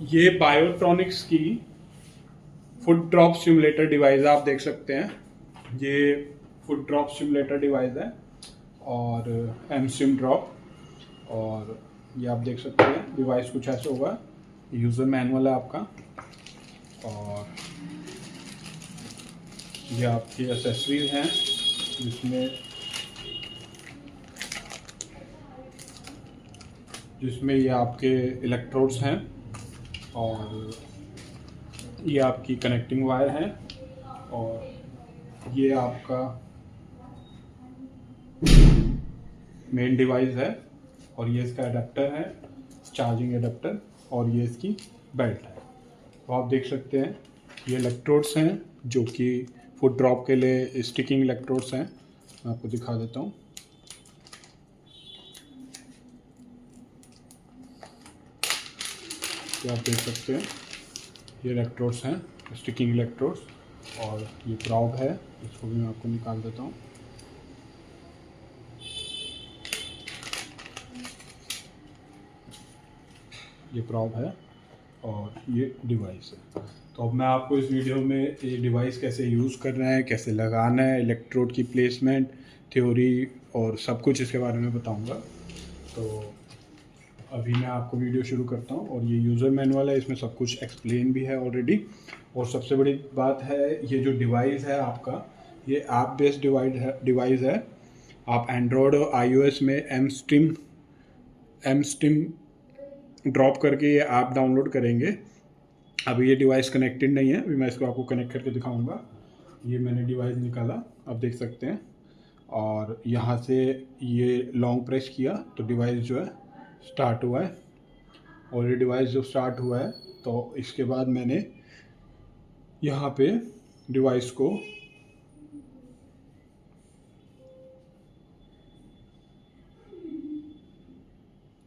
ये बायोट्रॉनिक्स की foot drop simulator device आप देख सकते हैं। ये फुट ड्रॉप सिमुलेटर डिवाइस है और एम सिम ड्रॉप। और ये आप देख सकते हैं डिवाइस कुछ ऐसा होगा। यूज़र मैनुअल है आपका और ये आपकी एसेसरीज हैं जिसमें जिसमें ये आपके इलेक्ट्रोड्स हैं और ये आपकी कनेक्टिंग वायर है और ये आपका मेन डिवाइस है और ये इसका एडाप्टर है, चार्जिंग एडाप्टर, और ये इसकी बेल्ट है। तो आप देख सकते हैं ये इलेक्ट्रोड्स हैं जो कि फुट ड्रॉप के लिए स्टिकिंग इलेक्ट्रोड्स हैं। मैं आपको दिखा देता हूँ। तो आप देख सकते हैं ये इलेक्ट्रोड्स हैं, स्टिकिंग इलेक्ट्रोड्स, और ये प्रॉब है, इसको भी मैं आपको निकाल देता हूँ। ये प्रॉब है और ये डिवाइस है। तो अब मैं आपको इस वीडियो में ये डिवाइस कैसे यूज़ करना है, कैसे लगाना है, इलेक्ट्रोड की प्लेसमेंट, थ्योरी और सब कुछ इसके बारे में बताऊंगा। तो अभी मैं आपको वीडियो शुरू करता हूं। और ये यूज़र मैनुअल है, इसमें सब कुछ एक्सप्लेन भी है ऑलरेडी। और सबसे बड़ी बात है, ये जो डिवाइस है आपका, ये ऐप बेस्ड डिवाइस है। आप एंड्रॉयड और iOS में एम स्टिम ड्रॉप करके ये ऐप डाउनलोड करेंगे। अभी ये डिवाइस कनेक्टेड नहीं है, अभी मैं इसको आपको कनेक्ट करके दिखाऊंगा। ये मैंने डिवाइस निकाला, आप देख सकते हैं, और यहाँ से ये लॉन्ग प्रेस किया तो डिवाइस जो है स्टार्ट हुआ है। और ये डिवाइस जो स्टार्ट हुआ है तो इसके बाद मैंने यहाँ पे डिवाइस को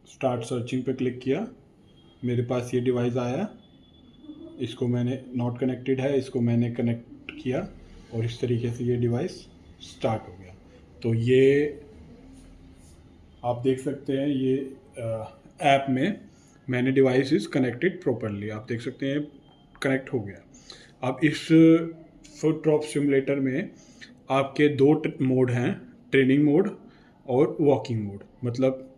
स्टार्ट सर्चिंग पे क्लिक किया, मेरे पास ये डिवाइस आया। इसको मैंने नॉट कनेक्टेड है, इसको मैंने कनेक्ट किया और इस तरीके से ये डिवाइस स्टार्ट हो गया। तो ये आप देख सकते हैं, ये ऐप में मैंने डिवाइस इज़ कनेक्टेड प्रॉपरली, आप देख सकते हैं कनेक्ट हो गया। अब इस फुट ड्रॉप सिमुलेटर में आपके दो मोड हैं, ट्रेनिंग मोड और वॉकिंग मोड। मतलब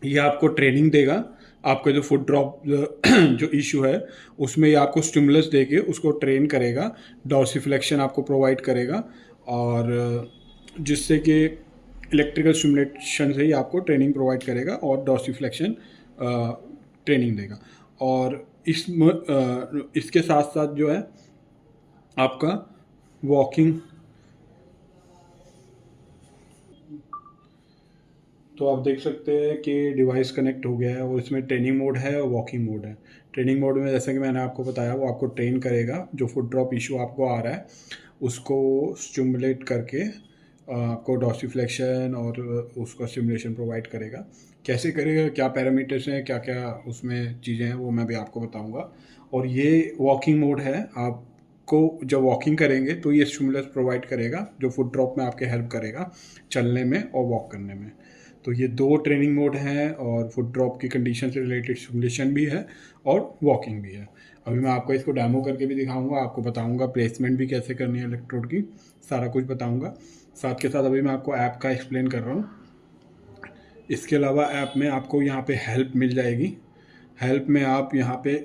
ये आपको ट्रेनिंग देगा, आपका जो फुट ड्रॉप जो इशू है उसमें ये आपको स्टिमुलस देके उसको ट्रेन करेगा, डॉर्सिफ्लेक्शन आपको प्रोवाइड करेगा, और जिससे कि इलेक्ट्रिकल स्टिमुलेशन से ही आपको ट्रेनिंग प्रोवाइड करेगा और डॉर्सिफ्लेक्शन ट्रेनिंग देगा। और इसके साथ साथ जो है आपका वॉकिंग, तो आप देख सकते हैं कि डिवाइस कनेक्ट हो गया है और इसमें ट्रेनिंग मोड है और वॉकिंग मोड है। ट्रेनिंग मोड में जैसे कि मैंने आपको बताया, वो आपको ट्रेन करेगा, जो फुट ड्रॉप इशू आपको आ रहा है उसको स्टिमुलेट करके आपको डॉर्सिफ्लेक्शन और उसका स्टिमुलेशन प्रोवाइड करेगा। कैसे करेगा, क्या पैरामीटर्स हैं, क्या क्या उसमें चीज़ें हैं, वो मैं भी आपको बताऊँगा। और ये वॉकिंग मोड है, आपको जब वॉकिंग करेंगे तो ये स्टिमुलस प्रोवाइड करेगा जो फुट ड्रॉप में आपके हेल्प करेगा चलने में और वॉक करने में। तो ये दो ट्रेनिंग मोड हैं और फुट ड्रॉप की कंडीशन से रिलेटेड सिमुलेशन भी है और वॉकिंग भी है। अभी मैं आपको इसको डेमो करके भी दिखाऊंगा, आपको बताऊंगा प्लेसमेंट भी कैसे करनी है इलेक्ट्रोड की, सारा कुछ बताऊंगा। साथ के साथ अभी मैं आपको ऐप का एक्सप्लेन कर रहा हूँ। इसके अलावा ऐप में आपको यहाँ पे हेल्प मिल जाएगी। हेल्प में आप यहाँ पे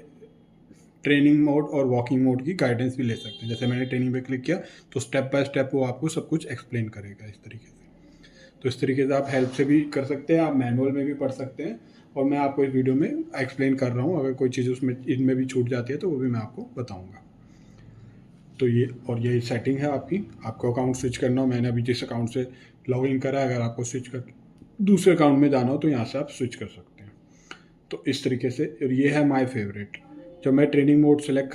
ट्रेनिंग मोड और वॉकिंग मोड की गाइडेंस भी ले सकते हैं। जैसे मैंने ट्रेनिंग पे क्लिक किया तो स्टेप बाय स्टेप वो आपको सब कुछ एक्सप्लेन करेगा इस तरीके से। तो इस तरीके से आप हेल्प से भी कर सकते हैं, आप मैनुअल में भी पढ़ सकते हैं, और मैं आपको इस वीडियो में एक्सप्लेन कर रहा हूँ। अगर कोई चीज़ उसमें इनमें भी छूट जाती है तो वो भी मैं आपको बताऊँगा। तो ये सेटिंग है आपकी, आपको अकाउंट स्विच करना हो, मैंने अभी जिस अकाउंट से लॉग इन करा है, अगर आपको स्विच कर दूसरे अकाउंट में जाना हो तो यहाँ से आप स्विच कर सकते हैं। तो इस तरीके से, और ये है माई फेवरेट। जब मैं ट्रेनिंग मोड सेलेक्ट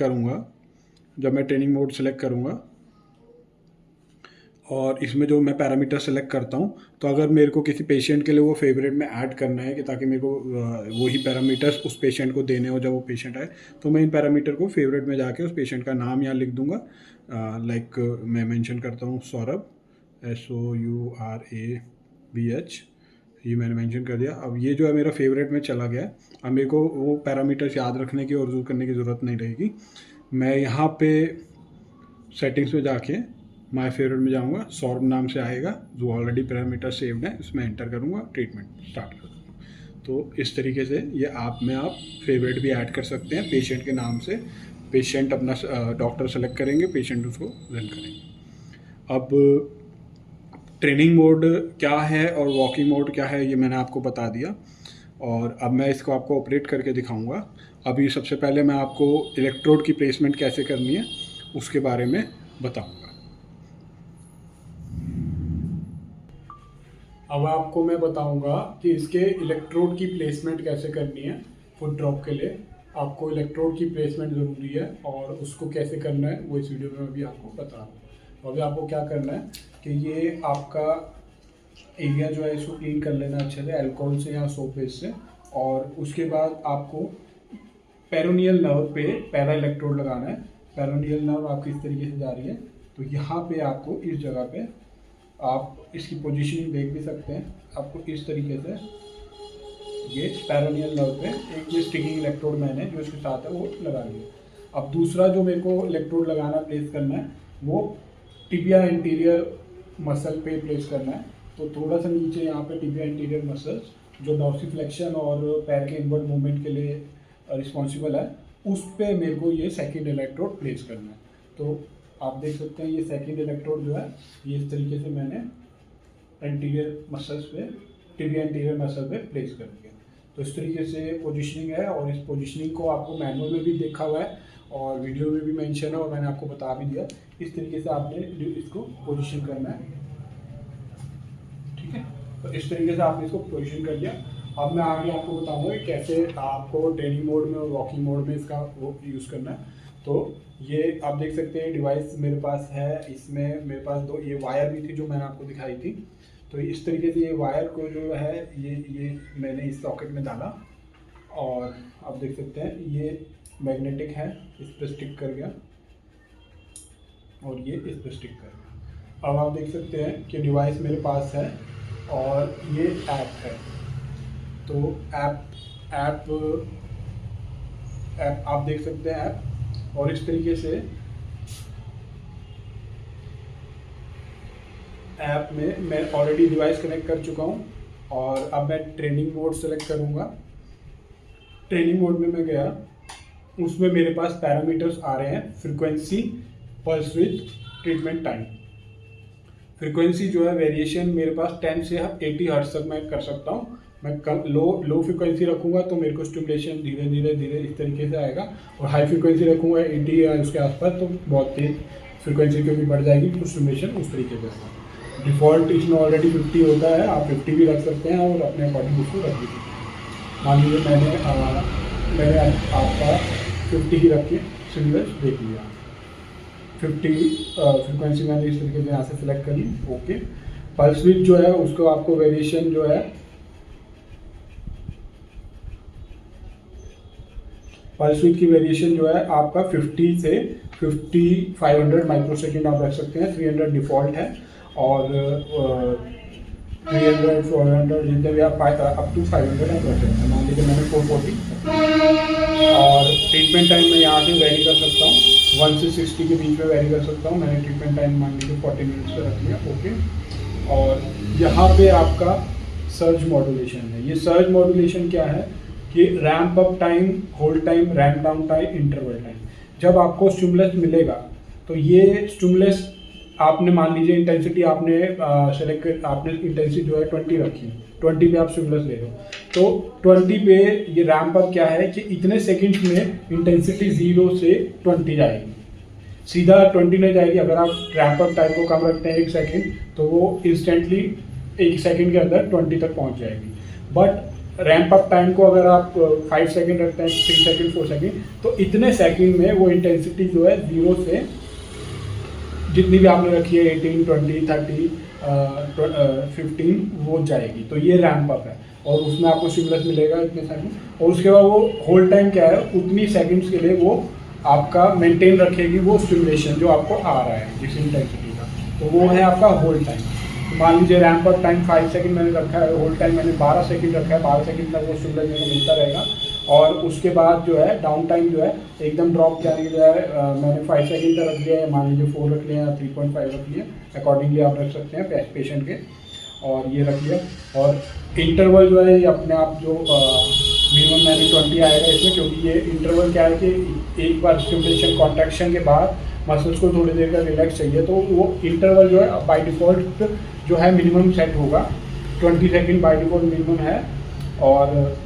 करूँगा और इसमें जो मैं पैरामीटर सेलेक्ट करता हूँ, तो अगर मेरे को किसी पेशेंट के लिए वो फेवरेट में ऐड करना है कि ताकि मेरे को वही पैरामीटर्स उस पेशेंट को देने हो जब वो पेशेंट आए, तो मैं इन पैरामीटर को फेवरेट में जाके उस पेशेंट का नाम यहाँ लिख दूँगा। लाइक मैं मेंशन करता हूँ सौरभ, SOURABH, ये मैंने मेंशन कर दिया। अब ये जो है मेरा फेवरेट में चला गया। अब मेरे को वो पैरामीटर्स याद रखने की और यूज़ करने की ज़रूरत नहीं रहेगी। मैं यहाँ पे सेटिंग्स में जाके माय फेवरेट में जाऊँगा, सॉर्ब नाम से आएगा जो ऑलरेडी पैरामीटर सेव्ड है, उसमें एंटर करूँगा, ट्रीटमेंट स्टार्ट कर दूँगा। तो इस तरीके से ये आप में आप फेवरेट भी ऐड कर सकते हैं पेशेंट के नाम से। पेशेंट अपना डॉक्टर सेलेक्ट करेंगे, पेशेंट उसको रन करेंगे। अब ट्रेनिंग मोड क्या है और वॉकिंग मोड क्या है ये मैंने आपको बता दिया, और अब मैं इसको आपको ऑपरेट करके दिखाऊंगा। अभी सबसे पहले मैं आपको इलेक्ट्रोड की प्लेसमेंट कैसे करनी है उसके बारे में बताऊंगा। अब आपको मैं बताऊंगा कि इसके इलेक्ट्रोड की प्लेसमेंट कैसे करनी है। फुट ड्रॉप के लिए आपको इलेक्ट्रोड की प्लेसमेंट ज़रूरी है और उसको कैसे करना है वो इस वीडियो में अभी आपको बता रहा हूँ। तो अभी आपको क्या करना है कि ये आपका एरिया जो है इसको क्लीन कर लेना अच्छे से अल्कोहल से या सोप बेस से, और उसके बाद आपको पेरोनियल नर्व पे पहला इलेक्ट्रोड लगाना है। पेरोनियल नर्व आपकी इस तरीके से जा रही है, तो यहाँ पे आपको इस जगह पे आप इसकी पोजीशनिंग देख भी सकते हैं। आपको इस तरीके से ये पेरोनियल नर्व पे एक ये स्टिकिंग इलेक्ट्रोड मैंने जो इसके साथ है वो लगा लिया। अब दूसरा जो मेरे को इलेक्ट्रोड लगाना प्लेस करना है वो टिबिया इंटीरियर मसल पे प्लेस करना है। तो थोड़ा सा नीचे यहाँ पे टिबिया इंटीरियर मसल्स जो डॉर्सिफ्लेक्शन और पैर के इनवर्ड मूवमेंट के लिए रिस्पॉन्सिबल है, उस पे मेरे को ये सेकंड इलेक्ट्रोड प्लेस करना है। तो आप देख सकते हैं ये सेकंड इलेक्ट्रोड जो है ये इस तरीके से मैंने इंटीरियर मसल्स पे टिबिया इंटीरियर मसल पे प्लेस कर दिया। तो इस तरीके से पोजीशनिंग है, और इस पोजीशनिंग को आपको मैनुअल में भी देखा हुआ है और वीडियो में भी मेंशन है और मैंने आपको बता भी दिया। इस तरीके से आपने इसको पोजीशन करना है, ठीक है। तो इस तरीके से आपने इसको पोजीशन कर लिया। अब मैं आगे आपको बताऊंगा कि कैसे आपको ट्रेनिंग मोड में और वॉकिंग मोड में इसका वो यूज़ करना है। तो ये आप देख सकते हैं डिवाइस मेरे पास है, इसमें मेरे पास दो ये वायर भी थी जो मैंने आपको दिखाई थी। तो इस तरीके से ये वायर को जो है ये मैंने इस सॉकेट में डाला, और आप देख सकते हैं ये मैग्नेटिक है, इस पर स्टिक कर गया और ये इस पर स्टिक कर गया। अब आप देख सकते हैं कि डिवाइस मेरे पास है और ये ऐप है। तो ऐप आप देख सकते हैं ऐप, और इस तरीके से ऐप में मैं ऑलरेडी डिवाइस कनेक्ट कर चुका हूँ। और अब मैं ट्रेनिंग मोड सेलेक्ट करूँगा। ट्रेनिंग मोड में मैं गया, उसमें मेरे पास पैरामीटर्स आ रहे हैं, frequency, pulse width, treatment time. Frequency जो है वेरिएशन मेरे पास 10 से 80 हर्ट्ज तक मैं कर सकता हूँ। मैं कम लो फ्रीक्वेंसी रखूँगा तो मेरे को स्टिमुलेशन धीरे धीरे इस तरीके से आएगा, और हाई फ्रीक्वेंसी रखूँगा 80 या उसके आसपास तो बहुत तेज फ्रीक्वेंसी क्योंकि बढ़ जाएगी तो स्टिमुलेशन उस तरीके से आएगा। डिफ़ॉल्ट इसमें ऑलरेडी 50 होता है, आप 50 भी रख सकते हैं और अपने अकॉर्डिंग उसको रख दीजिए। मान लीजिए मैंने आपका 50 ही रख के स्टिमुलस देख लिया। 50 फ्रीक्वेंसी मैंने इस तरीके से यहाँ से सिलेक्ट कर ली, ओके। पल्स विड्थ जो है उसको आपको वेरिएशन जो है पल्स विड्थ की वेरिएशन जो है आपका 50 से 5500 माइक्रोसेकंड आप रख सकते हैं। 300 डिफ़ॉल्ट है, और 300 400 जितने भी आप अप टू 500 आप रख सकते हैं। मान लीजिए मैंने 440, और ट्रीटमेंट टाइम मैं यहाँ से वेरी कर सकता हूँ, 1 से 60 के बीच में वेरी कर सकता हूँ। मैंने ट्रीटमेंट टाइम मान लीजिए 40 मिनट्स पे रख लिया, ओके। और यहाँ पे आपका सर्ज मॉड्यूलेशन है। ये सर्ज मॉड्यूलेशन क्या है कि ramp up time, hold time, ramp down time, interval time. जब आपको स्टिमुलस मिलेगा तो ये स्टिमुलस आपने मान लीजिए इंटेंसिटी आपने सेलेक्ट आपने इंटेंसिटी जो है 20 रखी, 20 पे आप स्टिमुलस ले रहे हो, तो 20 पे ये रैम्प अप क्या है कि इतने सेकंड्स में इंटेंसिटी 0 से 20 जाएगी, सीधा 20 नहीं जाएगी। अगर आप रैम्प अप टाइम को कम रखते हैं 1 सेकंड तो वो इंस्टेंटली 1 सेकंड के अंदर 20 तक पहुंच जाएगी। बट रैम्प अप टाइम को अगर आप 5 सेकंड रखते हैं, 6 सेकंड, 4 सेकंड, तो इतने सेकंड में वो इंटेंसिटी जो है 0 से जितनी भी आपने रखी है 18, 20, 30, 15 वो जाएगी। तो ये रैम्प अप है, और उसमें आपको स्टिमुलस मिलेगा इतने सेकंड, और उसके बाद वो होल्ड टाइम क्या है, उतनी सेकंड्स के लिए वो आपका मेंटेन रखेगी वो स्टिमुलेशन जो आपको आ रहा है जिस इंटेंसिटी का, तो वो है आपका होल्ड टाइम। मान लीजिए रैंप अप टाइम 5 सेकंड मैंने रखा है, होल्ड टाइम मैंने 12 सेकंड रखा है, 12 सेकंड तक वो स्टिमुलस मेरे को मिलता रहेगा। और उसके बाद जो है डाउन टाइम जो है एकदम ड्रॉप जाने के लिए मैंने 5 सेकंड का रख लिया है, मान लीजिए 4 रख लिया या 3.5 रख लिया, अकॉर्डिंगली आप रख सकते हैं पेशेंट के। और ये रख लिया। और इंटरवल जो है ये अपने आप जो मिनिमम मैंने 20 आएगा इसमें, क्योंकि ये इंटरवल क्या है कि एक बार स्टिमुलेशन कॉन्ट्रैक्शन के बाद मसल्स को थोड़ी देर का रिलैक्स चाहिए, तो वो इंटरवल जो है बाय डिफ़ॉल्ट जो है मिनिमम सेट होगा, 20 सेकंड बाय डिफ़ॉल्ट मिनिमम है। और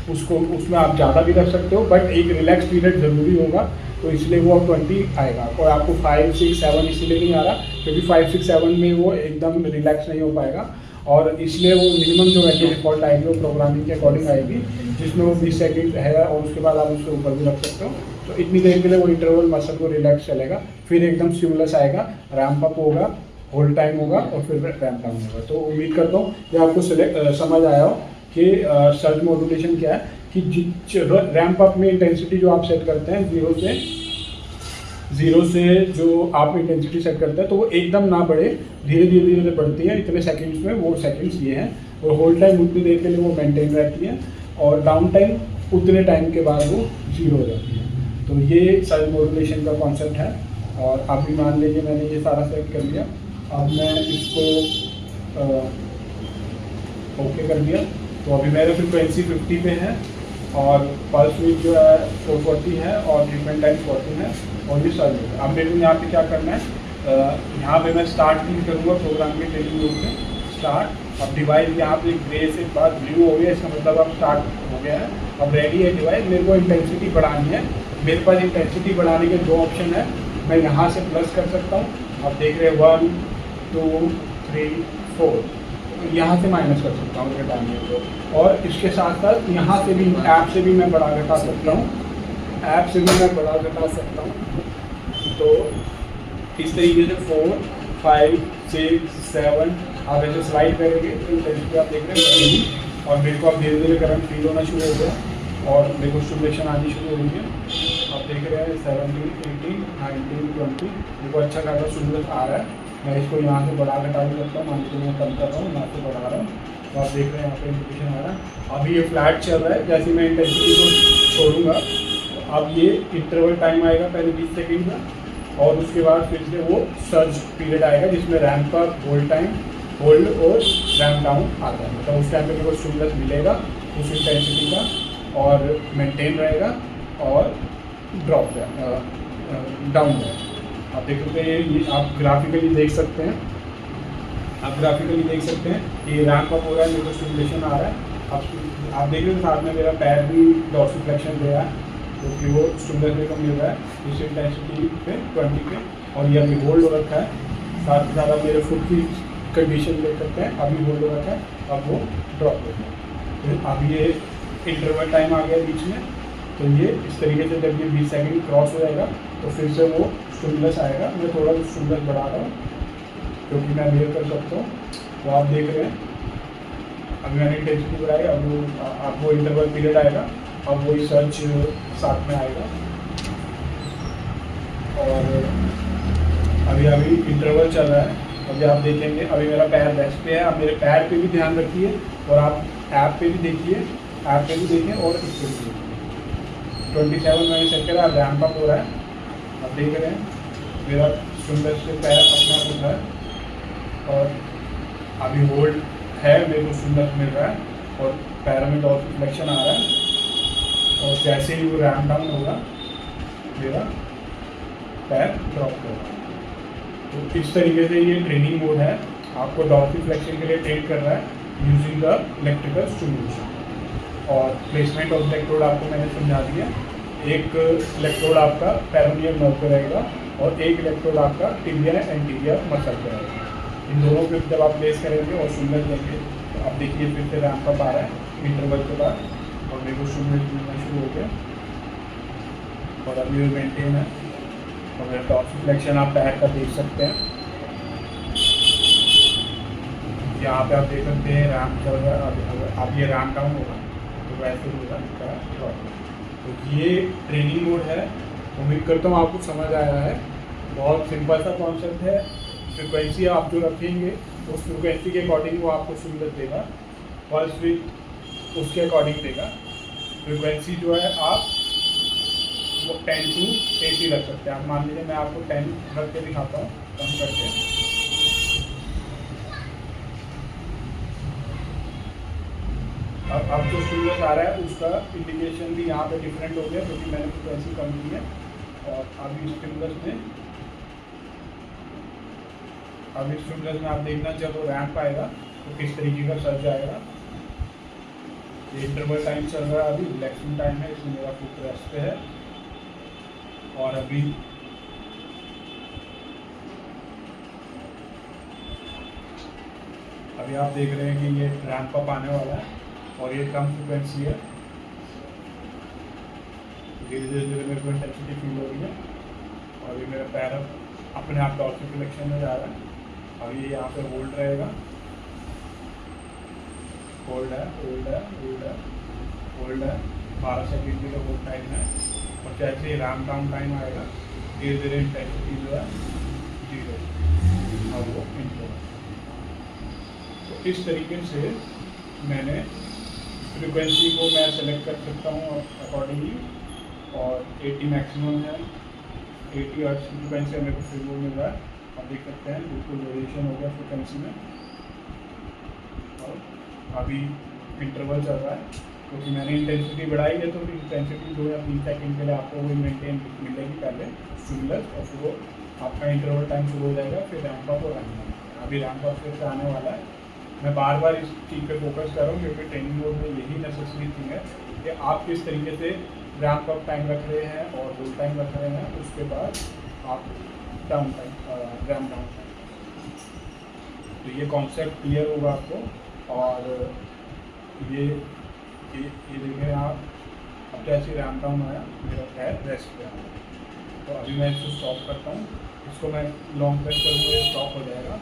उसको उसमें आप ज़्यादा भी रख सकते हो, बट एक रिलैक्स पीरियड ज़रूरी होगा, तो इसलिए वो 20 आएगा। और आपको 5, 6, 7 इसलिए नहीं आ रहा क्योंकि 5, 6, 7 में वो एकदम रिलैक्स नहीं हो पाएगा, और इसलिए वो मिनिमम जो वैल्यू डिफ़ॉल्ट आएगी वो प्रोग्रामिंग के अकॉर्डिंग आएगी, जिसमें वो 20 सेकंड है, और उसके बाद आप उसके ऊपर भी रख सकते हो। तो इतनी देर के लिए वो इंटरवल मसल को रिलैक्स चलेगा, फिर एकदम स्टिमुलस आएगा, रैंप अप होगा, होल्ड टाइम होगा, और फिर रैंप डाउन होगा। तो उम्मीद करता हूँ कि आपको समझ आया हो कि सर्ज मॉड्यूलेशन क्या है, कि रैंप अप में इंटेंसिटी जो आप सेट करते हैं जीरो से जो आप इंटेंसिटी सेट करते हैं, तो वो एकदम ना बढ़े, धीरे धीरे धीरे बढ़ती है इतने सेकंड्स में, वो सेकंड्स ये हैं। और होल्ड टाइम उतनी देर के लिए वो मेंटेन रहती है, और डाउन टाइम उतने टाइम के बाद वो जीरो हो जाती है। तो ये सर्ज मॉड्यूलेशन का कॉन्सेप्ट है। और आप भी मान लीजिए मैंने ये सारा सेट कर लिया, अब मैं इसको ओके कर दिया। तो अभी मेरा फ्रिक्वेंसी 50 पे है, और पल्स विड्थ जो है 440 है, और ट्रीटमेंट टाइम 14 है, और ये सर्ज है। अब मेरे को यहाँ पे क्या करना है, यहाँ पे मैं स्टार्ट नहीं करूँगा प्रोग्राम के ट्रेनिंग मोड में, स्टार्ट। अब डिवाइस यहाँ पे ग्रे से बाद ब्लू हो गया, इसका मतलब अब स्टार्ट हो गया है, अब रेडी है डिवाइस। मेरे को इंटेंसिटी बढ़ानी है, मेरे पास इंटेंसिटी बढ़ाने के 2 ऑप्शन है, मैं यहाँ से प्लस कर सकता हूँ, आप देख रहे हैं 1, 2, 3, 4, यहाँ से माइनस कर सकता हूँ घटाने को। और इसके साथ साथ यहाँ से भी, ऐप से भी मैं बढ़ा घटा सकता हूँ, ऐप से भी मैं बढ़ा घटा सकता हूँ। तो इस तरीके से 4, 5, 6, 7 आप ऐसे स्लाइड करेंगे तो इंटेंसिटी आप देख रहे हैं, और मेरे को अब धीरे धीरे करंट फील होना शुरू हो गया, और मेरे को स्टिमुलेशन आनी शुरू हो गई है। आप देख रहे हैं 17, 18, 19, 20 मेरे को अच्छा खासा स्टिमुलेशन आ रहा है। मैं इसको यहाँ से बढ़ा घटा भी सकता हूँ, मान लीजिए मैं कम कर रहा हूँ, यहाँ से बढ़ा रहा हूँ, तो आप देख रहे हैं यहाँ पे इंडिकेशन आ रहा है। अभी ये फ्लैट चल रहा है, जैसे मैं इंटेंसिटी को छोड़ूंगा तो अब ये इंटरवल टाइम आएगा पहले 20 सेकंड का, और उसके बाद फिर से वो सर्ज पीरियड आएगा, जिसमें ramp up, hold time, hold और रैंप डाउन आता है। तो उस टाइम पे मेरे को स्टिमुलस मिलेगा उस इंटेंसिटी का, और मेंटेन रहेगा, और ड्रॉप डाउन रहेगा। आप देख सकते हैं, ये आप ग्राफिकली देख सकते हैं, आप ग्राफिकली देख सकते हैं कि रैंप अप हो रहा है, मेरे को स्टिमुलेशन आ रहा है। आप देख रहे हैं साथ में मेरा पैर भी डॉर्सिफ्लेक्शन दे रहा है, क्योंकि वो स्टिमुलस मेरे को मिल रहा है इस इंटेंसिटी पे 20 पे, और ये अभी होल्ड हो रखा है। साथ ही साथ आप मेरे फुट की कंडीशन देख सकते हैं, अभी होल्ड हो रखा है, अब वो ड्रॉप हो गया। तो अब ये इंटरवल टाइम आ गया बीच में, तो ये इस तरीके से जब ये 20 सेकंड क्रॉस हो जाएगा तो फिर से वो स्टिमुलस आएगा। मैं थोड़ा स्टिमुलस बढ़ा रहा हूँ क्योंकि मैं मेयर कर सकता हूँ। तो आप देख रहे हैं अभी मैंने इंटेंसिटी बढ़ाई, अब वो आपको इंटरवल पीरियड आएगा, अब वही सर्च साथ में आएगा। और अभी इंटरवल चल रहा है, अभी आप देखेंगे अभी मेरा पैर रेस्ट पे है। आप मेरे पैर पे भी ध्यान रखिए, और आप ऐप पे भी देखिए, ऐप पे भी देखें, और इस पे भी देखिए। 27 मैंने सेट करा, रैंप अप हो रहा है, आप देख रहे हैं मेरा स्टिमुलस से पैर अपना उठ रहा है, और अभी होल्ड है, मेरे को स्टिमुलस मिल रहा है, और पैरों में डॉर्सिफ्लेक्शन आ रहा है, और जैसे ही वो रैंप डाउन होगा मेरा पैर ड्रॉप होगा। तो इस तरीके से ये ट्रेनिंग मोड है, आपको डॉर्सिफ्लेक्शन के लिए ट्रेन कर रहा है यूजिंग द इलेक्ट्रिकल स्टिमुलेशन। और प्लेसमेंट ऑफ इलेक्ट्रोड आपको मैंने समझा दिया। एक इलेक्ट्रोड आपका पेरोनियल नर्व पे रहेगा, और एक इलेक्ट्रोड आपका टिबिया एंटीरियर मसल पे रहेगा। इन दोनों पे जब आप प्लेस करेंगे और स्टिमुलस देंगे तो आप देखिए फिर से रैंप अप आ रहा है इंटरवल के बाद, और मेरे को स्टिमुलस मिलना शुरू हो गया, और अभी वो मेंटेन है। और मेरा डॉर्सिफ्लेक्शन आप पैर का देख सकते हैं, यहाँ पे आप देख सकते हैं रैंप चल रहा है। अब ये रैंप डाउन होगा तो वैसे होगा ड्रॉप। तो ये ट्रेनिंग मोड है। उम्मीद करता हूँ आपको समझ आया है। बहुत सिंपल सा कॉन्सेप्ट है, फ्रिक्वेंसी आप जो रखेंगे उस फ्रिक्वेंसी के अकॉर्डिंग वो आपको स्टिमुलस देगा, पल्स विड्थ उसके अकॉर्डिंग देगा। फ्रिक्वेंसी जो है आप वो 10 to 80 रख सकते हैं। आप मान लीजिए मैं आपको 10 रख के दिखाता हूँ कम करके। अब जो स्टिमुलस आ रहा है उसका इंडिकेशन भी यहाँ पे डिफरेंट हो गया क्योंकि मैंने फ्रिक्वेंसी कम की है। और अभी स्टिमुलस में आप देखना जब वो रैंप आएगा तो किस तरीके का सर्च आएगा। ये इंटरवल टाइम चल रहा है, अभी रिलैक्सिंग टाइम है, इसमें मेरा फुट रेस्ट पे है। और अभी आप देख रहे हैं कि ये रैंप अप आने वाला है और ये कम फ्रिक्वेंसी है। धीरे धीरे मेरे को इंटेंसिटी फील हो रही है और ये मेरा पैर अपने आप डॉर्सिफिलेक्शन में जा रहा है। अब ये यहाँ पे होल्ड रहेगा, होल्ड है 12 सेकेंड का होल्ड टाइम है। और जैसे ही रैंप डाउन टाइम आएगा धीरे धीरे इंटेंसिटी जो है 0 और वो इंटरवल। तो इस तरीके से मैंने फ्रिक्वेंसी को मैं सेलेक्ट कर सकता हूँ अकॉर्डिंगली। और 80 मैक्सिमम है, 80 हर्ट्ज फ्रिक्वेंसी मेरे को फ्री मिल रहा है। आप देख सकते हैं बिल्कुल वेरिएशन हो गया फ्रिक्वेंसी में। और अभी इंटरवल चल रहा है क्योंकि मैंने इंटेंसिटी बढ़ाई है, तो फिर इंटेंसिटी 2 या 3 सेकेंड के लिए आपको वो मेंटेन मिलेगी पहले स्टिमुलस, और फिर वो आपका इंटरवल टाइम शुरू हो जाएगा। फिर रैंप अप और रैंप डाउन। अभी रैंप अप फिर से आने वाला है। मैं बार बार इस चीज़ पे फोकस कर रहा हूँ क्योंकि ट्रेनिंग मोड में यही नेसेसरी थिंग है कि आप किस तरीके से रैंप अप टाइम रख रहे हैं और होल्ड टाइम रख रहे हैं, उसके बाद आप down time ramp down time. तो ये कॉन्सेप्ट क्लियर होगा आपको। और ये देखें आप, अब जैसे रैंप डाउन आया मेरा पैर रेस्ट पे आया। तो अभी मैं इसको स्टॉप करता हूँ, इसको मैं लॉन्ग प्रेस करूँगा, ये स्टॉप हो जाएगा।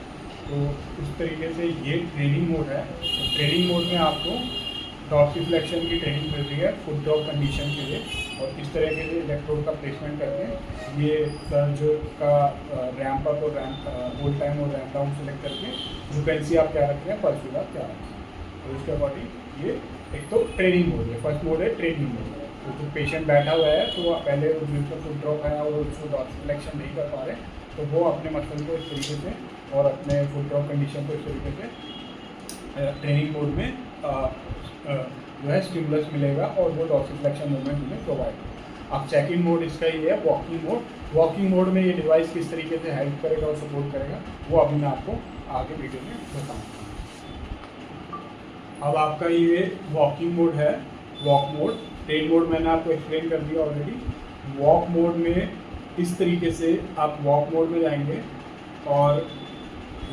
तो इस तरीके से ये ट्रेनिंग मोड है। तो ट्रेनिंग मोड में आपको डॉर्सिफ्लेक्शन की ट्रेनिंग मिल रही है फुट ड्रॉप कंडीशन के लिए। और इस तरह के लिए इलेक्ट्रोड का प्लेसमेंट करके ये सर्ज का रैंप अप और होल्ड टाइम और रैंप डाउन सेलेक्ट करके फ्रिक्वेंसी आप क्या रख रहे हैं, पल्स विड्थ आप क्या रख रहे हैं। तो उसके अकॉर्डिंग ये एक तो ट्रेनिंग मोड है, फर्स्ट मोड है ट्रेनिंग मोड। तो जो पेशेंट बैठा हुआ है तो पहले जिसको फुट ड्रॉप है और उसको डॉर्सिफ्लेक्शन नहीं कर पा रहे, तो वो अपने मसल को इस तरीके से और अपने फुट ड्रॉप कंडीशन को इस तरीके से ट्रेनिंग मोड में जो है स्टिमुलस मिलेगा और वो डॉर्सिफ्लेक्शन मूवमेंट उन्हें प्रोवाइड होगा। अब सेकंड मोड इसका ही है वॉकिंग मोड। वॉकिंग मोड में ये डिवाइस किस तरीके से हेल्प करेगा और सपोर्ट करेगा वो अभी मैं आपको आगे वीडियो में बताऊँगा। अब आपका ये वॉकिंग मोड है, वॉक मोड। ट्रेन मोड मैंने आपको एक्सप्लेन कर दिया ऑलरेडी। वॉक मोड में इस तरीके से आप वॉक मोड में जाएंगे और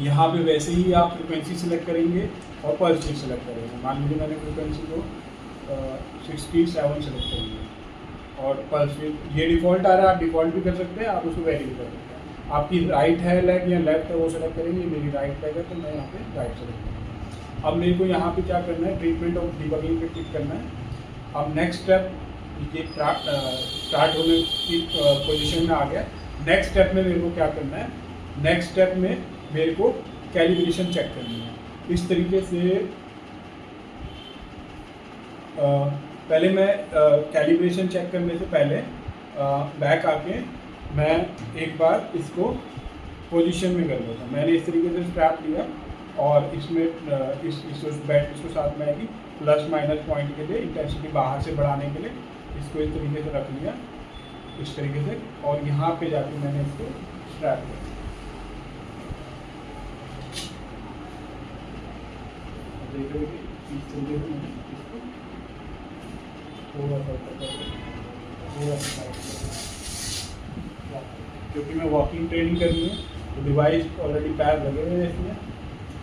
यहाँ पे वैसे ही आप फ्रिक्वेंसी सेलेक्ट करेंगे और पल्स विड्थ सेलेक्ट करेंगे। मान लीजिए मैंने फ्रिक्वेंसी को 67 सेलेक्ट करेंगे और पल्स विड्थ ये डिफ़ॉल्ट आ रहा है, आप डिफ़ॉल्ट भी कर सकते हैं, आप उसको वेरी भी कर सकते हैं। आपकी राइट है लेग या लेफ्ट है वो सेलेक्ट करेंगे। मेरी राइट लेग है तो मैं यहाँ पे राइट सेलेक्ट करूँगा। अब मेरे को यहाँ पे क्या करना है, ट्रीटमेंट ऑफ डिबगिंग पे क्लिक करना है। अब नेक्स्ट स्टेप ये स्टार्ट होने की पोजीशन में आ गया। नेक्स्ट स्टेप में मेरे को क्या करना है, नेक्स्ट स्टेप में मेरे को कैलिब्रेशन चेक करनी है। इस तरीके से पहले मैं कैलिब्रेशन चेक करने से पहले बैक आके मैं एक बार इसको पोजीशन में कर लेता हूँ। मैंने इस तरीके से स्ट्रैप लिया और इसमें इस बैट इसको साथ में आएगी प्लस माइनस पॉइंट के लिए इंटेंसिटी बाहर से बढ़ाने के लिए इसको इस तरीके से रख लिया, इस तरीके से। और यहाँ पे जाके मैंने इसको स्ट्रैप किया। क्योंकि मैं वॉकिंग ट्रेनिंग करनी है तो डिवाइस ऑलरेडी पैर लगे हुए हैं इसमें,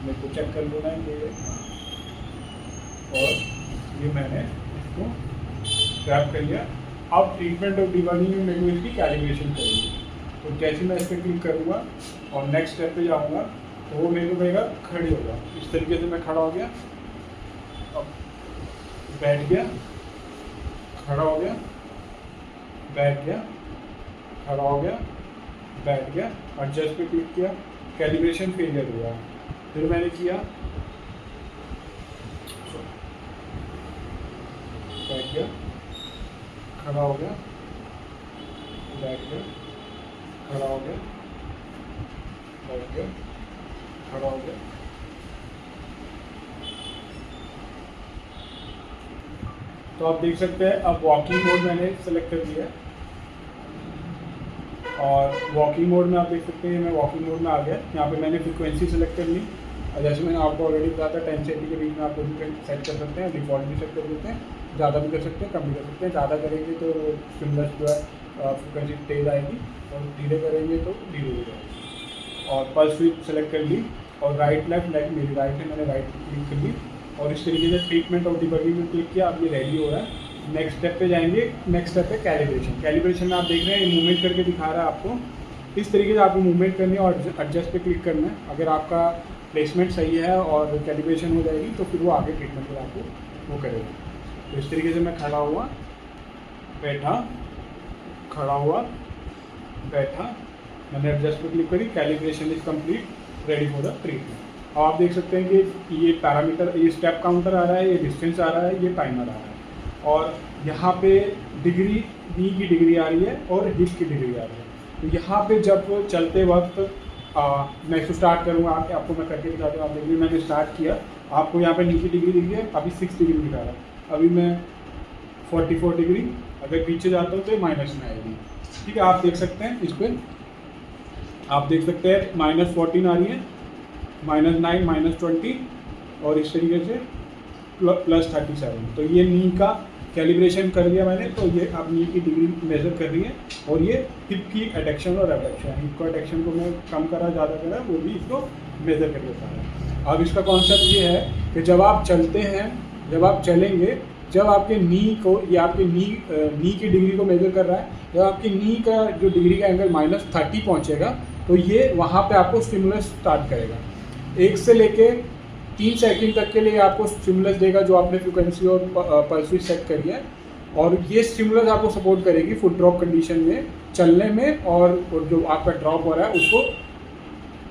मेरे को चेक कर लेना है कि और ये मैंने इसको स्ट्रैप कर लिया। अब ट्रीटमेंट ऑफ डिबगिंग में मेरे को इसकी कैलिब्रेशन करेंगे। तो जैसे मैं इस पर क्लिक करूँगा और नेक्स्ट स्टेप पे जाऊँगा तो वो मेरे को कहेगा खड़े हो जाओ। इस तरीके से मैं खड़ा हो गया, अब बैठ गया, खड़ा हो गया, बैठ गया, खड़ा हो गया, बैठ गया। एडजस्ट पे क्लिक किया कैलिब्रेशन फेलियर हुआ। फिर मैंने किया, बैठ गया, खड़ा हो गया, बैठ गया, खड़ा हो गया, बैठ गया, खड़ा हो गया। तो आप देख सकते हैं अब वॉकिंग मोड मैंने सेलेक्ट कर दिया है, और वॉकिंग मोड में आप देख सकते हैं मैं वॉकिंग मोड में आ गया। यहाँ पे मैंने फ्रीक्वेंसी सेलेक्ट कर ली, और जैसे मैंने आपको ऑलरेडी बताया था 10 से 80 के बीच में आप लोग सेट कर सकते हैं, डिफ़ॉल्ट भी सेट कर देते हैं, ज़्यादा भी कर सकते हैं, कम भी कर सकते हैं। ज़्यादा करेंगे तो स्टिमुलस जो है फ्रिक्वेंसी तेज़ आएगी, और धीरे करेंगे तो धीरे हो जाएगी। और पल्स विड्थ सेलेक्ट कर ली, और राइट लेफ्ट मेरी राइट है, मैंने राइट क्लिक कर ली, और इस तरीके से ट्रीटमेंट और डिबगिंग में क्लिक किया। अब ये रेडी हो रहा है। नेक्स्ट स्टेप पे जाएंगे। नेक्स्ट स्टेप है कैलिब्रेशन। कैलिब्रेशन में आप देख रहे हैं ये मूवमेंट करके दिखा रहा है आपको। इस तरीके से आपको मूवमेंट करनी है और एडजस्ट पे क्लिक करना है। अगर आपका प्लेसमेंट सही है और कैलिब्रेशन हो जाएगी तो फिर वो आगे ट्रीटमेंट पर आपको वो करेगा। तो इस तरीके से मैं खड़ा हुआ, बैठा, खड़ा हुआ, बैठा, मैंने एडजस्ट पे क्लिक करी, calibration is complete, ready for the treatment. अब आप देख सकते हैं कि ये पैरामीटर, ये स्टेप काउंटर आ रहा है, ये डिस्टेंस आ रहा है, ये टाइमर आ रहा है, और यहाँ पे डिग्री, नी की डिग्री आ रही है और हिप की डिग्री आ रही है। तो यहाँ पे जब चलते वक्त मैं इसको स्टार्ट करूँगा, आपको मैं करके दिखाता हूँ। आप देखिए मैंने स्टार्ट किया, आपको यहाँ पे नी की डिग्री दिख रही है, अभी 6 डिग्री दिखा रहा है, अभी मैं 44 डिग्री, अगर पीछे जाता हूँ तो माइनस में आएगी। ठीक है, आप देख सकते हैं इस पर, आप देख सकते हैं -14 आ रही है, -9, -20, और इस तरीके से +37। तो ये नी का कैलिब्रेशन कर लिया मैंने। तो ये अब नी की डिग्री मेजर कर रही है, और ये हिप की एडक्शन और एबडक्शन, हिप का एडक्शन को मैं कम करा ज़्यादा करा वो भी इसको मेजर कर देता है। अब इसका कॉन्सेप्ट ये है कि जब आप चलते हैं, जब आप चलेंगे, जब आपके नी को, ये आपके नी की डिग्री को मेजर कर रहा है, जब आपकी नी का जो डिग्री का एंगल -30 पहुँचेगा तो ये वहाँ पर आपको स्टिमुलस स्टार्ट करेगा। 1 से लेके 3 सेकंड तक के लिए आपको स्टिमुलस देगा, जो आपने फ्रिक्वेंसी और पल्स विड्थ सेट करी है, और ये स्टिमुलस आपको सपोर्ट करेगी फुट ड्रॉप कंडीशन में चलने में, और जो आपका ड्रॉप हो रहा है उसको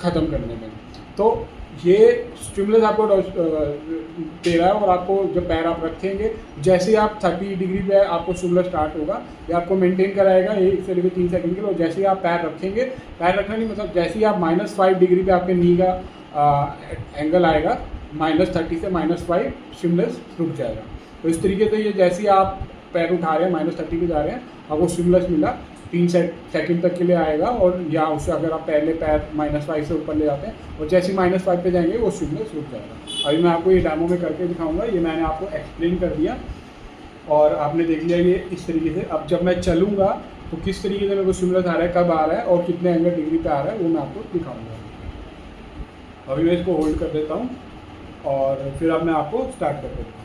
ख़त्म करने में। तो ये स्टिमुलस आपको दे रहा है, और आपको जब पैर आप रखेंगे, जैसे ही आप 30 डिग्री पे आपको स्टिमुलस स्टार्ट होगा, ये आपको मेंटेन कराएगा 1 से लेकर 3 सेकंड के लिए। और जैसे ही आप पैर रखेंगे, पैर रखना नहीं मतलब जैसे ही आप -5 डिग्री पे आपके नी का एंगल आएगा, -30 से -5 स्टिमुलस रुक जाएगा। तो इस तरीके से ये जैसे ही आप पैर उठा रहे हैं, -30 पे जा रहे हैं, आपको स्टिमुलस मिला, 3 सेकंड तक के लिए आएगा, और या उससे अगर आप पहले पैर -5 से ऊपर ले जाते हैं और जैसे ही -5 पे जाएंगे वो स्टिमुलस रुक जाएगा। अभी मैं आपको ये डेमो में करके दिखाऊंगा। ये मैंने आपको एक्सप्लेन कर दिया और आपने देख लिया ये इस तरीके से। अब जब मैं चलूँगा तो किस तरीके से मेरे को स्टिमुलस आ रहा है, कब आ रहा है और कितने एंगल डिग्री पे आ रहा है, वो मैं आपको दिखाऊँगा। अभी मैं इसको होल्ड कर देता हूँ और फिर अब मैं आपको स्टार्ट करके दिखाऊंगा।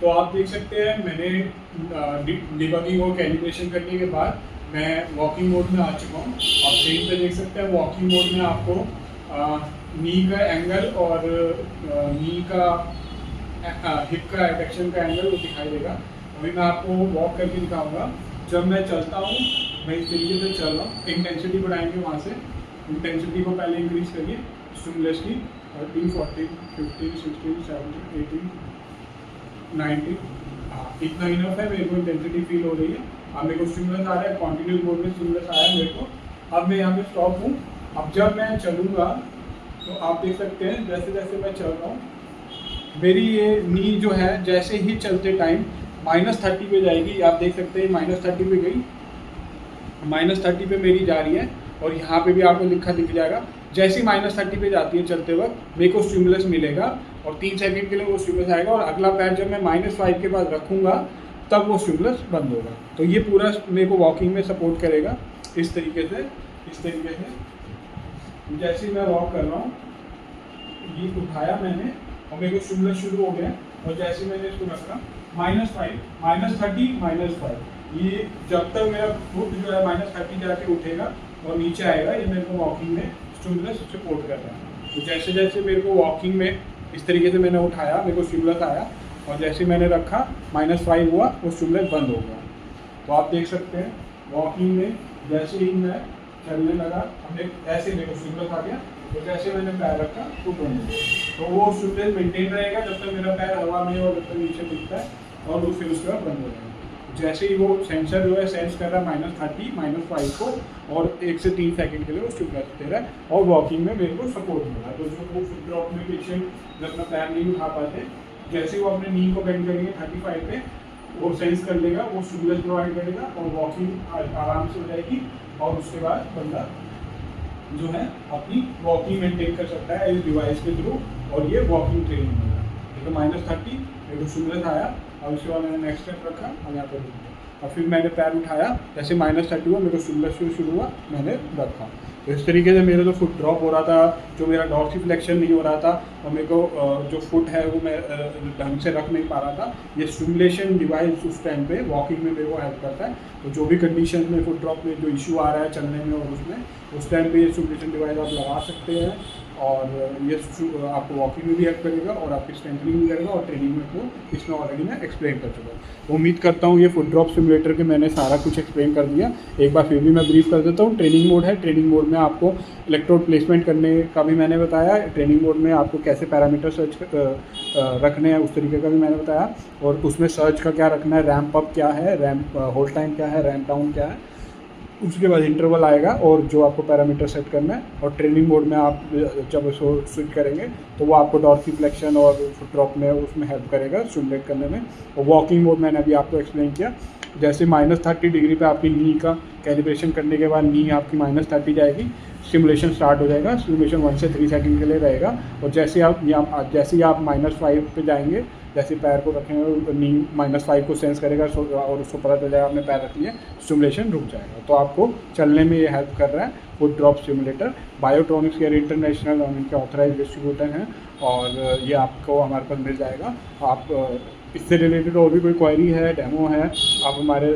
तो आप देख सकते हैं मैंने डिबगिंग और कैलिब्रेशन करने के बाद मैं वॉकिंग मोड में आ चुका हूँ। आप स्क्रीन पे देख सकते हैं वॉकिंग मोड में आपको नी का एंगल और नी का हिप का एडक्शन का एंगल वो दिखाई देगा। अभी मैं आपको वॉक करके दिखाऊंगा। जब मैं चलता हूँ मैं इस तरीके से चल रहा हूँ। इंटेंसिटी बढ़ाएंगे वहाँ से, इंटेंसिटी को पहले इंक्रीज करिए स्टिमुलस की 13, 14, 15, 16, 17, 18, 19। हाँ, इतना इनफ है। मेरे को इंटेंसिटी फील हो रही है। अब मेरे को स्टिमुलस आ रहा है, कॉन्टिन्यूस मोड में स्टिमुलस आया है मेरे को। अब मैं यहाँ पे स्टॉप हूँ। अब जब मैं चलूँगा तो आप देख सकते हैं जैसे जैसे मैं चल रहा हूँ मेरी ये नी जो है जैसे ही चलते टाइम -30 पे जाएगी। आप देख सकते हैं -30 पे गई, -30 पे मेरी जा रही है और यहाँ पे भी आपको लिखा दिख जाएगा। जैसे ही -30 पे जाती है चलते वक्त मेरे को स्टिमुलस मिलेगा और 3 सेकंड के लिए वो स्टिमुलस आएगा और अगला पैर जब मैं -5 के बाद रखूँगा तब वो स्टिमुलस बंद होगा। तो ये पूरा मेरे को वॉकिंग में सपोर्ट करेगा इस तरीके से। जैसे ही मैं वॉक कर रहा हूँ ये उठाया मैंने और मेरे को स्टिमुलस शुरू हो गया और जैसे मैंने इसको रखा -5, -30, -5, ये जब तक मेरा फुट जो है -30 जाके उठेगा और नीचे आएगा ये मेरे को वॉकिंग में स्टिमुलस सपोर्ट कर रहा है। तो जैसे जैसे मेरे को वॉकिंग में इस तरीके से मैंने उठाया मेरे को स्टिमुलस आया और जैसे मैंने रखा -5 हुआ वो स्टिमुलस बंद हो गया। तो आप देख सकते हैं वॉकिंग में जैसे ही मैं चलने लगा, हमने ऐसे देखो स्टिमुलस आ गया, तो जैसे मैंने पैर रखा फुट बन गया, तो वो स्टिमुलस मेंटेन रहेगा जब तक मेरा पैर हवा में और जब तक नीचे दिखता है, और वो फिर उसके बाद बंद हो जाएगा। जैसे ही वो सेंसर जो है सेंस कर रहा है -30 -5 को, और 1 से 3 सेकंड के लिए वो स्टिमुलस दे रहा है, और वॉकिंग में मेरे को सपोर्ट मिल रहा है। तो जो वो फुट ड्रॉप में पेशेंट जब अपना पैर नहीं उठा पाते, जैसे ही वो अपने नी को बेंड करेंगे 35 पे, वो सेंस कर लेगा, वो स्टिमुलस प्रोवाइड करेगा और वॉकिंग आराम से हो जाएगी, और उसके बाद बंदा जो है अपनी वॉकिंग मेंटेन कर सकता है इस डिवाइस के थ्रू, और ये वॉकिंग ट्रेनिंग होगा। देखो -30 मेरे को स्टिमुलस आया, और उसके बाद मैंने नेक्स्ट स्टेप रखा और यहाँ पर रुक गया, और फिर मैंने पैर उठाया, जैसे -30 हुआ मेरे को स्टिमुलस शुरू हुआ, मैंने रखा। तो इस तरीके से मेरा जो फुट ड्रॉप हो रहा था, जो मेरा डॉर्सिफ्लेक्शन नहीं हो रहा था, और मेरे को जो फुट है वो मैं ढंग से रख नहीं पा रहा था, ये स्टिमुलेशन डिवाइस उस टाइम पे वॉकिंग में मेरे को हेल्प करता है। तो जो भी कंडीशन में फुट ड्रॉप में जो इशू आ रहा है चलने में और उसमें, उस टाइम पे ये स्टिमुलेशन डिवाइस आप लगा सकते हैं, और ये आपको वॉकिंग में भी हेल्प करेगा और आपकी स्ट्रेंथनिंग भी करेगा, और ट्रेनिंग में तो इसमें ऑलरेडी मैं एक्सप्लेन कर चुका हूँ। तो उम्मीद करता हूँ ये फुट ड्रॉप सिमुलेटर के मैंने सारा कुछ एक्सप्लेन कर दिया। एक बार फिर भी मैं ब्रीफ कर देता हूँ। ट्रेनिंग मोड है, ट्रेनिंग मोड में आपको इलेक्ट्रोड प्लेसमेंट करने का भी मैंने बताया। ट्रेनिंग मोड में आपको कैसे पैरामीटर सर्च रखने हैं उस तरीके का भी मैंने बताया, और उसमें सर्च का क्या रखना है, रैम्प अप क्या है, रैम्प होल्ड टाइम क्या है, रैम्प डाउन क्या है, उसके बाद इंटरवल आएगा और जो आपको पैरामीटर सेट करना है। और ट्रेनिंग मोड में आप जब उसको स्विच करेंगे तो वो आपको डॉर्सिफ्लेक्शन और फुट ड्रॉप में उसमें हेल्प करेगा स्टिमुलेट करने में। और वॉकिंग मोड मैंने अभी आपको एक्सप्लेन किया, जैसे -30 डिग्री पे आपकी नी का कैलिब्रेशन करने के बाद नी आपकी -30 जाएगी, स्टिमुलेशन स्टार्ट हो जाएगा। स्टिमुलेशन 1 से 3 सेकंड के लिए रहेगा, और जैसे आप -5 पे जाएंगे, जैसे पैर को रखेंगे नी -5 को सेंस करेगा और उसको पता चल जाएगा आपने पैर रख लिया, स्टिमुलेशन रुक जाएगा। तो आपको चलने में ये हेल्प कर रहा है foot drop stimulator. Biotronix care international उनके ऑथराइज डिस्ट्रीब्यूटर हैं, और ये आपको हमारे पास मिल जाएगा। आप इससे रिलेटेड और भी कोई क्वेरी है, डेमो है, आप हमारे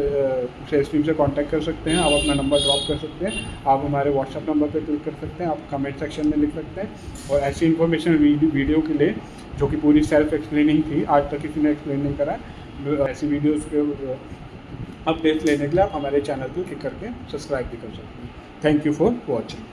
सेल्स टीम से कांटेक्ट कर सकते हैं। आप अपना नंबर ड्रॉप कर सकते हैं, आप हमारे व्हाट्सएप नंबर पर क्लिक कर सकते हैं, आप कमेंट सेक्शन में लिख सकते हैं। और ऐसी इन्फॉर्मेशन वीडियो के लिए जो कि पूरी सेल्फ एक्सप्लेनिंग थी, आज तक किसी ने एक्सप्लेन नहीं करा, ऐसी वीडियोज़ के अपडेट्स लेने के लिए आप हमारे चैनल पर क्लिक करके सब्सक्राइब भी कर सकते हैं। Thank you for watching.